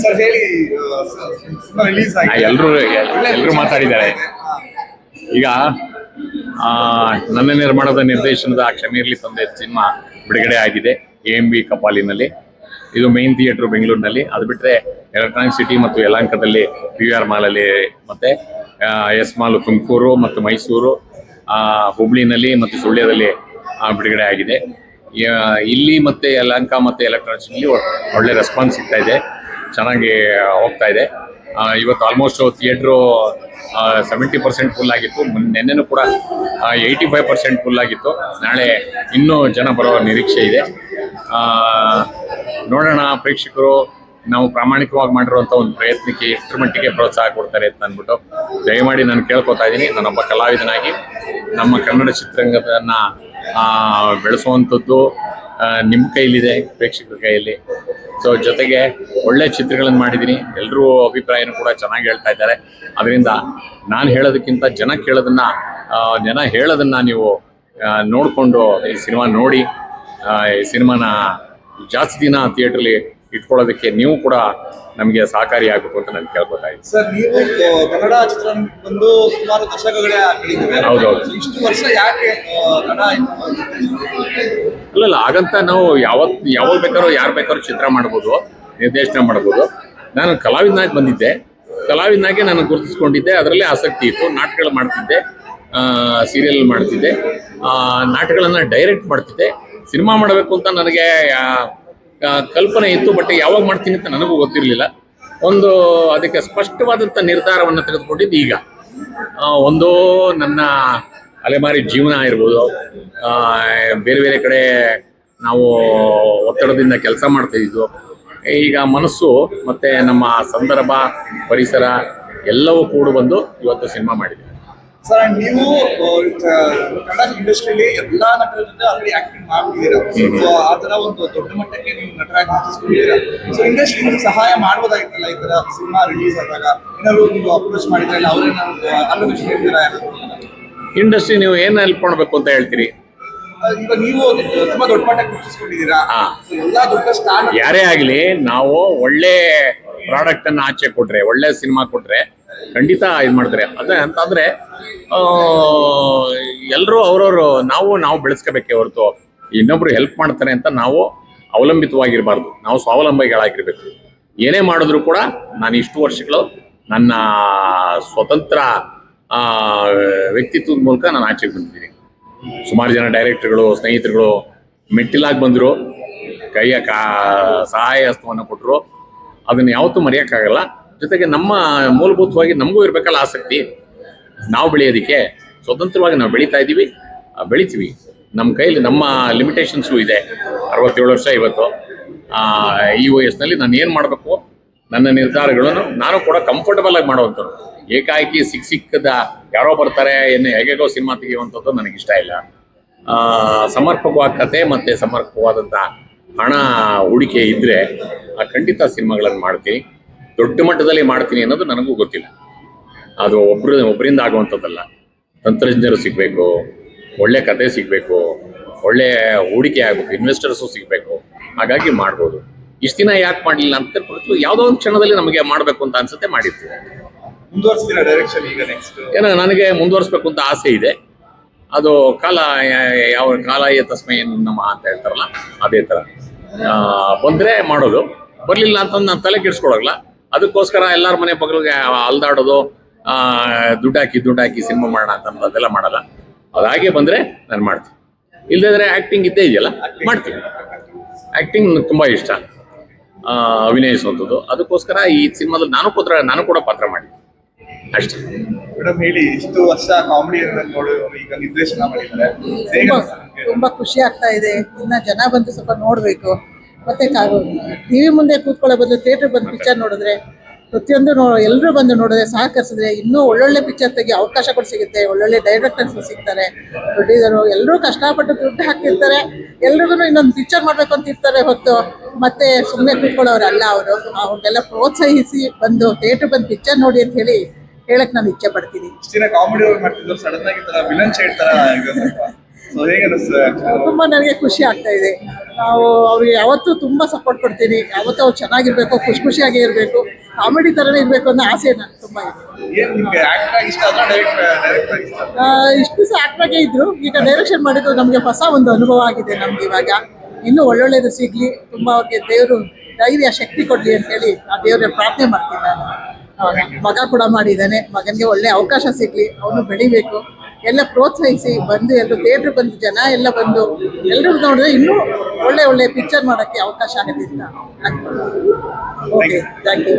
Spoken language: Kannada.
ಸರ್ ಹೇಳಿ, ರಿಲೀಸ್ ಆಗಿ ಎಲ್ಲರೂ ಮಾತಾಡಿದ್ದಾರೆ. ಈಗ ನನ್ನ ನಿರ್ಮಾಣದ ನಿರ್ದೇಶನದ ಕ್ಷಮೆ ಇರಲಿ ತಂದೆ ಸಿನಿಮಾ ಬಿಡುಗಡೆ ಆಗಿದೆ AMB ಕಪಾಲಿನಲ್ಲಿ. ಇದು ಮೇನ್ ಥಿಯೇಟರ್ ಬೆಂಗಳೂರಿನಲ್ಲಿ. ಅದು ಬಿಟ್ಟರೆ ಎಲೆಕ್ಟ್ರಾನಿಕ್ ಸಿಟಿ ಮತ್ತು ಯಲಹಂಕದಲ್ಲಿ PVR ಮಾಲಲ್ಲಿ, ಮತ್ತು ಎಸ್ ಮಾಲ್ ತುಮಕೂರು ಮತ್ತು ಮೈಸೂರು, ಹುಬ್ಳಿನಲ್ಲಿ ಮತ್ತು ಸುಳ್ಯದಲ್ಲಿ ಬಿಡುಗಡೆ ಆಗಿದೆ. ಇಲ್ಲಿ ಮತ್ತು ಯಲಹಂಕ ಮತ್ತು ಎಲೆಕ್ಟ್ರಾನಿಕ್ ಸಿಟಿಲಿ ಒಳ್ಳೆ ರೆಸ್ಪಾನ್ಸ್ ಸಿಗ್ತಾ ಇದೆ, ಚೆನ್ನಾಗಿ ಹೋಗ್ತಾ ಇದೆ. ಇವತ್ತು ಆಲ್ಮೋಸ್ಟ್ ಥಿಯೇಟ್ರು 70% ಫುಲ್ ಆಗಿತ್ತು. ನೆನ್ನೆನೂ ಕೂಡ 85% ಫುಲ್ ಆಗಿತ್ತು. ನಾಳೆ ಇನ್ನೂ ಜನ ಬರೋ ನಿರೀಕ್ಷೆ ಇದೆ. ನೋಡೋಣ ಪ್ರೇಕ್ಷಕರು ನಾವು ಪ್ರಾಮಾಣಿಕವಾಗಿ ಮಾಡಿರುವಂಥ ಒಂದು ಪ್ರಯತ್ನಕ್ಕೆ ಎಷ್ಟರ ಮಟ್ಟಿಗೆ ಪ್ರೋತ್ಸಾಹ ಕೊಡ್ತಾರೆ ಅಂತ ಅಂದ್ಬಿಟ್ಟು ದಯಮಾಡಿ ನಾನು ಕೇಳ್ಕೊತಾ ಇದ್ದೀನಿ. ನಾನೊಬ್ಬ ಕಲಾವಿದನಾಗಿ ನಮ್ಮ ಕನ್ನಡ ಚಿತ್ರರಂಗದನ್ನು ಬೆಳೆಸುವಂಥದ್ದು ನಿಮ್ಮ ಕೈಲಿದೆ, ಪ್ರೇಕ್ಷಕರ ಕೈಯಲ್ಲಿ. ಸೊ ಜೊತೆಗೆ ಒಳ್ಳೆ ಚಿತ್ರಗಳನ್ನು ಮಾಡಿದ್ದೀನಿ. ಎಲ್ಲರೂ ಅಭಿಪ್ರಾಯನೂ ಕೂಡ ಚೆನ್ನಾಗಿ ಹೇಳ್ತಾ ಇದ್ದಾರೆ. ಅದರಿಂದ ನಾನು ಹೇಳೋದಕ್ಕಿಂತ ಜನ ಕೇಳೋದನ್ನು, ಜನ ಹೇಳೋದನ್ನು ನೀವು ನೋಡಿಕೊಂಡು ಈ ಸಿನಿಮಾ ನೋಡಿ ಈ ಸಿನಿಮಾನ ಜಾಸ್ತಿ ದಿನ ಥಿಯೇಟ್ರಲ್ಲಿ ಇಟ್ಕೊಳ್ಳೋದಕ್ಕೆ ನೀವು ಕೂಡ ನಮಗೆ ಸಹಕಾರಿ ಆಗಬೇಕು ಅಂತ ನಾನು ಕೇಳ್ಕೊತಾ ಇದ್ದೀನಿ. ಸರ್, ನೀವು ಕನ್ನಡ ಚಿತ್ರರಂಗ ಬಂದು ಸುಮಾರು ದಶಕಗಳೇ ಆಗಿವೆ. ಹೌದೌದು. ಇಷ್ಟು ವರ್ಷ ಯಾಕೆ ಅಲ್ಲಲ್ಲ, ಹಾಗಂತ ನಾವು ಯಾವಾಗ ಬೇಕಾದ್ರೂ ಯಾರು ಬೇಕಾದ್ರೂ ಚಿತ್ರ ಮಾಡ್ಬೋದು, ನಿರ್ದೇಶನ ಮಾಡ್ಬೋದು. ನಾನು ಕಲಾವಿದನಾಗಿ ಬಂದಿದ್ದೆ, ಕಲಾವಿದನಾಗೆ ನಾನು ಗುರುತಿಸ್ಕೊಂಡಿದ್ದೆ. ಅದರಲ್ಲೇ ಆಸಕ್ತಿ ಇತ್ತು. ನಾಟಕಗಳು ಮಾಡ್ತಿದ್ದೆ, ಸೀರಿಯಲ್ ಮಾಡ್ತಿದ್ದೆ, ನಾಟಕಗಳನ್ನು ಡೈರೆಕ್ಟ್ ಮಾಡ್ತಿದ್ದೆ. ಸಿನಿಮಾ ಮಾಡಬೇಕು ಅಂತ ನನಗೆ ಕಲ್ಪನೆ ಇತ್ತು, ಬಟ್ ಯಾವಾಗ ಮಾಡ್ತೀನಿ ಅಂತ ನನಗೂ ಗೊತ್ತಿರಲಿಲ್ಲ. ಅದಕ್ಕೆ ಸ್ಪಷ್ಟವಾದಂಥ ನಿರ್ಧಾರವನ್ನು ತೆಗೆದುಕೊಂಡಿದ್ದು ಈಗ. ಒಂದು ನನ್ನ ಅಲೆಮಾರಿ ಜೀವನ ಇರ್ಬೋದು, ಬೇರೆ ಬೇರೆ ಕಡೆ ನಾವು ಒತ್ತಡದಿಂದ ಕೆಲಸ ಮಾಡ್ತಾಯಿದ್ದು, ಈಗ ಮನಸ್ಸು ಮತ್ತು ನಮ್ಮ ಸಂದರ್ಭ, ಪರಿಸರ ಎಲ್ಲವೂ ಕೂಡ ಬಂದು ಇವತ್ತು ಸಿನಿಮಾ ಮಾಡಿದ್ದೀವಿ. ಸರ್, ನೀವು ಕನ್ನಡ ಇಂಡಸ್ಟ್ರಿಯಲ್ಲಿ ಎಲ್ಲಾ ನಟರ ಜೊತೆ ಆಲ್ರೆಡಿ ಆಕ್ಟಿಂಗ್ ಮಾಡ್ತಿದ್ದೀರಾ. ಸೊ ಆ ತರ ಒಂದು ದೊಡ್ಡ ಮಟ್ಟಕ್ಕೆ ನೀವು ನಟರಾಗಿ ಗುರುತಿಸ್ಕೊಂಡಿದ್ದೀರಾ. ಸೊ ಇಂಡಸ್ಟ್ರಿ ನಿಮ್ಗೆ ಸಹಾಯ ಮಾಡ್ಬೋದಾಗಿತ್ತಲ್ಲ ಈ ತರ ಸಿನಿಮಾ ರಿಲೀಸ್ ಆದಾಗ? ಏನಾದ್ರು ನೀವು ಅಪ್ರೋಚ್ ಮಾಡಿದ್ರೆ ಇಲ್ಲ ಅವ್ರೇನಾದ್ರು ಅಲೋಕೇಶನ್ ಹೇಳ್ತೀರಾ? ಇಂಡಸ್ಟ್ರಿ ನೀವು ಏನು ಹೆಲ್ಪ್ ಮಾಡಬೇಕು ಅಂತ ಹೇಳ್ತೀರಿ? ಈಗ ನೀವು ತುಂಬಾ ದೊಡ್ಡ ಮಟ್ಟಕ್ಕೆ ಗುರುತಿಸ್ಕೊಂಡಿದ್ದೀರಾ. ಎಲ್ಲಾ ದೊಡ್ಡ ಸ್ಟಾರ್ ಯಾರೇ ಆಗಲಿ, ನಾವು ಒಳ್ಳೆ ಪ್ರಾಡಕ್ಟ್ ಅನ್ನು ಆಚೆ ಕೊಟ್ರೆ, ಒಳ್ಳೆ ಸಿನಿಮಾ ಕೊಟ್ರೆ ಖಂಡಿತ ಇದು ಮಾಡ್ತಾರೆ. ಅದೇ ಅಂತಂದ್ರೆ ಎಲ್ಲರೂ ಅವ್ರವ್ರು ನಾವು ಬೆಳೆಸ್ಕೋಬೇಕೇ ಹೊರತು ಇನ್ನೊಬ್ರು ಹೆಲ್ಪ್ ಮಾಡ್ತಾರೆ ಅಂತ ನಾವು ಅವಲಂಬಿತವಾಗಿರಬಾರ್ದು. ನಾವು ಸ್ವಾವಲಂಬಿಗಳಾಗಿರ್ಬೇಕು. ಏನೇ ಮಾಡಿದ್ರು ಕೂಡ ನಾನು ಇಷ್ಟು ವರ್ಷಗಳು ನನ್ನ ಸ್ವತಂತ್ರ ವ್ಯಕ್ತಿತ್ವದ ಮೂಲಕ ನಾನು ಆಚೆಗೆ ಬಂದಿದ್ದೀನಿ. ಸುಮಾರು ಜನ ಡೈರೆಕ್ಟರ್ಗಳು, ಸ್ನೇಹಿತರುಗಳು ಮೆಟ್ಟಿಲಾಗಿ ಬಂದರು, ಕೈಯ ಸಹಾಯ ಹಸ್ತವನ್ನು ಕೊಟ್ಟರು. ಅದನ್ನು ಯಾವತ್ತೂ ಮರೆಯೋಕ್ಕಾಗಲ್ಲ. ಜೊತೆಗೆ ನಮ್ಮ ಮೂಲಭೂತವಾಗಿ ನಮಗೂ ಇರಬೇಕಲ್ಲ ಆಸಕ್ತಿ. ನಾವು ಬೆಳೆಯೋದಕ್ಕೆ ಸ್ವತಂತ್ರವಾಗಿ ನಾವು ಬೆಳಿತೀವಿ. ನಮ್ಮ ಕೈಲಿ ನಮ್ಮ ಲಿಮಿಟೇಷನ್ಸು ಇದೆ. 67 ವರ್ಷ ಇವತ್ತು. ಈ ವಯಸ್ಸಿನಲ್ಲಿ ನಾನು ಏನು ಮಾಡಬೇಕು, ನನ್ನ ನಿರ್ಧಾರಗಳನ್ನು ನಾನು ಕೂಡ ಕಂಫರ್ಟಬಲ್ ಆಗಿ ಮಾಡುವಂಥದ್ದು. ಏಕಾಏಕಿ ಸಿಕ್ಕದ ಯಾರೋ ಬರ್ತಾರೆ ಹೇಗೋ ಸಿನಿಮಾ ತೆಗೆಯುವಂಥದ್ದು ನನಗಿಷ್ಟ ಇಲ್ಲ. ಸಮರ್ಪಕವಾದ ಕತೆ ಮತ್ತು ಸಮರ್ಪಕವಾದಂಥ ಹಣ ಹೂಡಿಕೆ ಇದ್ದರೆ ಖಂಡಿತ ಸಿನಿಮಾಗಳನ್ನು ಮಾಡ್ತೀನಿ. ದೊಡ್ಡ ಮಟ್ಟದಲ್ಲಿ ಮಾಡ್ತೀನಿ ಅನ್ನೋದು ನನಗೂ ಗೊತ್ತಿಲ್ಲ. ಅದು ಒಬ್ಬರಿಂದ ಆಗುವಂಥದ್ದಲ್ಲ. ತಂತ್ರಜ್ಞರು ಸಿಗಬೇಕು, ಒಳ್ಳೆ ಕತೆ ಸಿಗಬೇಕು, ಒಳ್ಳೆ ಹೂಡಿಕೆ ಆಗಬೇಕು, ಇನ್ವೆಸ್ಟರ್ಸು ಸಿಗಬೇಕು. ಹಾಗಾಗಿ ಮಾಡ್ಬೋದು. ಇಷ್ಟು ದಿನ ಯಾಕೆ ಮಾಡಲಿಲ್ಲ ಅಂತ ಯಾವುದೋ ಒಂದು ಕ್ಷಣದಲ್ಲಿ ನಮಗೆ ಮಾಡಬೇಕು ಅಂತ ಅನ್ಸುತ್ತೆ, ಮಾಡಿರ್ತೀವಿ. ಮುಂದುವರಿಸ್ತೀರಾ ಡೈರೆಕ್ಷನ್ ಈಗ ನೆಕ್ಸ್ಟ್? ಏನೋ ನನಗೆ ಮುಂದುವರಿಸ್ಬೇಕು ಅಂತ ಆಸೆ ಇದೆ. ಅದು ಯಾವ ಕಾಲಾಯ ತಸ್ಮೈ ನಮ್ಮ ಅಂತ ಹೇಳ್ತಾರಲ್ಲ, ಅದೇ ಥರ ಬಂದರೆ ಮಾಡೋದು. ಬರಲಿಲ್ಲ ಅಂತಂದು ನಾನು ತಲೆ ಕೆಡಿಸ್ಕೊಳಲ್ಲ. ಅದಕ್ಕೋಸ್ಕರ ಎಲ್ಲರ ಮನೆ ಪಕ್ಕಗಳಿಗೆ ಅಲ್ದಾಡೋದು, ದುಡ್ಡು ಹಾಕಿ ಸಿನಿಮಾ ಮಾಡೋಣ ಅಂತ ಅದೆಲ್ಲ ಮಾಡಲ್ಲ. ಅದಾಗೆ ಬಂದರೆ ನಾನು ಮಾಡ್ತೀನಿ. ಇಲ್ಲದಿದ್ರೆ ಆ್ಯಕ್ಟಿಂಗ್ ಇದ್ದೇ ಇದೆಯಲ್ಲ, ಮಾಡ್ತೀನಿ. ಆ್ಯಕ್ಟಿಂಗ್ ತುಂಬ ಇಷ್ಟ, ಅಭಿನಯಿಸುವಂಥದ್ದು. ಅದಕ್ಕೋಸ್ಕರ ಈ ಸಿನಿಮಾದಲ್ಲಿ ನಾನು ಕೂಡ ಪಾತ್ರ ಮಾಡಿದ್ದೀನಿ ಅಷ್ಟೇ. ಮೇಡಮ್ ಹೇಳಿ, ಇಷ್ಟು ವರ್ಷ ಕಾಮಿಡಿ ನೋಡೋರು ಈಗ ನಿರ್ದೇಶನ ಮಾಡಿದ್ದಾರೆ, ತುಂಬಾ ಖುಷಿ ಆಗ್ತಾ ಇದೆ. ಇನ್ನ ಜನ ಬಂದು ಸ್ವಲ್ಪ ನೋಡ್ಬೇಕು. ಮತ್ತೆ ಟಿವಿ ಮುಂದೆ ಕೂತ್ಕೊಳ್ಳೋ ಬದಲು ಥಿಯೇಟರ್ ಬಂದು ಪಿಕ್ಚರ್ ನೋಡಿದ್ರೆ, ಪ್ರತಿಯೊಂದು ಎಲ್ಲರೂ ಬಂದು ನೋಡಿದ್ರೆ, ಸಹಕರಿಸಿದ್ರೆ ಇನ್ನೂ ಒಳ್ಳೊಳ್ಳೆ ಪಿಕ್ಚರ್ ತೆಗಿ ಅವಕಾಶಗಳು ಸಿಗುತ್ತೆ. ಒಳ್ಳೊಳ್ಳೆ ಡೈರೆಕ್ಟರ್ಸ್ ಸಿಗ್ತಾರೆ, ಪ್ರೊಡ್ಯೂಸರು. ಎಲ್ಲರೂ ಕಷ್ಟಪಟ್ಟು ದುಡ್ಡು ಹಾಕಿರ್ತಾರೆ. ಎಲ್ರಿಗೂ ಇನ್ನೊಂದು ಪಿಕ್ಚರ್ ಮಾಡ್ಬೇಕು ಅಂತ ಇರ್ತಾರೆ ಹೊತ್ತು ಮತ್ತೆ ಸುಮ್ಮನೆ ಕೂತ್ಕೊಳ್ಳೋರಲ್ಲ ಅವರು. ಅವ್ರಿಗೆಲ್ಲ ಪ್ರೋತ್ಸಾಹಿಸಿ ಬಂದು ಥಿಯೇಟರ್ ಬಂದು ಪಿಕ್ಚರ್ ನೋಡಿ ಅಂತ ಹೇಳಕ್ ನಾನು ಇಚ್ಛೆ ಪಡ್ತೀನಿ. ಕಾಮಿಡಿ ಮಾಡ್ತಿದ್ರು, ಸಡನ್ ಆಗಿ ವಿಲನ್ ಶೇಡ್ ತರ ಸೊ ಹೇಗೆ ಅನಿಸ್ತದೆ ತುಂಬ ನನಗೆ ಖುಷಿ ಆಗ್ತಾ ಇದೆ. ನಾವು ಅವ್ರಿಗೆ ಯಾವತ್ತೂ ತುಂಬ ಸಪೋರ್ಟ್ ಕೊಡ್ತೀನಿ. ಯಾವತ್ತೂ ಅವ್ರು ಚೆನ್ನಾಗಿರ್ಬೇಕು, ಖುಷಿಯಾಗಿ ಇರಬೇಕು, ಕಾಮಿಡಿ ಥರನೇ ಇರಬೇಕು ಅನ್ನೋ ಆಸೆ ನನಗೆ ತುಂಬ ಇದೆ. ಏನ್ ನಿಮ್ಗೆ ಆಕ್ಟರ್ ಆಗಿ ಇಷ್ಟ ಆದ್ರೆ ಡೈರೆಕ್ಟರ್ ಇಷ್ಟ? ಇಷ್ಟು ದಿವಸ ಆಕ್ಟ್ರಾಗೆ ಇದ್ರು, ಈಗ ಡೈರೆಕ್ಷನ್ ಮಾಡಿದ್ದು ನಮಗೆ ಹೊಸ ಒಂದು ಅನುಭವ ಆಗಿದೆ. ನಮ್ಗೆ ಇವಾಗ ಇನ್ನೂ ಒಳ್ಳೊಳ್ಳೇದು ಸಿಗಲಿ, ತುಂಬ ಅವ್ರಿಗೆ ದೇವರು ಧೈರ್ಯ ಶಕ್ತಿ ಕೊಡಲಿ ಅಂತ ಹೇಳಿ ಆ ದೇವ್ರ ಪ್ರಾರ್ಥನೆ ಮಾಡ್ತೀನಿ ನಾನು. ಮಗ ಕೂಡ ಮಾಡಿದ್ದಾನೆ, ಮಗನಿಗೆ ಒಳ್ಳೆ ಅವಕಾಶ ಸಿಗಲಿ, ಅವನು ಬೆಳಿಬೇಕು. ಎಲ್ಲ ಪ್ರೋತ್ಸಾಹಿಸಿ ಬಂದು ಎಲ್ಲರೂ ಥಿಯೇಟ್ರ್ ಬಂದು ಜನ ಎಲ್ಲ ಬಂದು ಎಲ್ಲರೂ ನೋಡಿದ್ರೆ ಇನ್ನೂ ಒಳ್ಳೆ ಒಳ್ಳೆ ಪಿಕ್ಚರ್ ಮಾಡೋಕ್ಕೆ ಅವಕಾಶ ಆಗುತ್ತೆ ಅಂತ. Okay, thank you.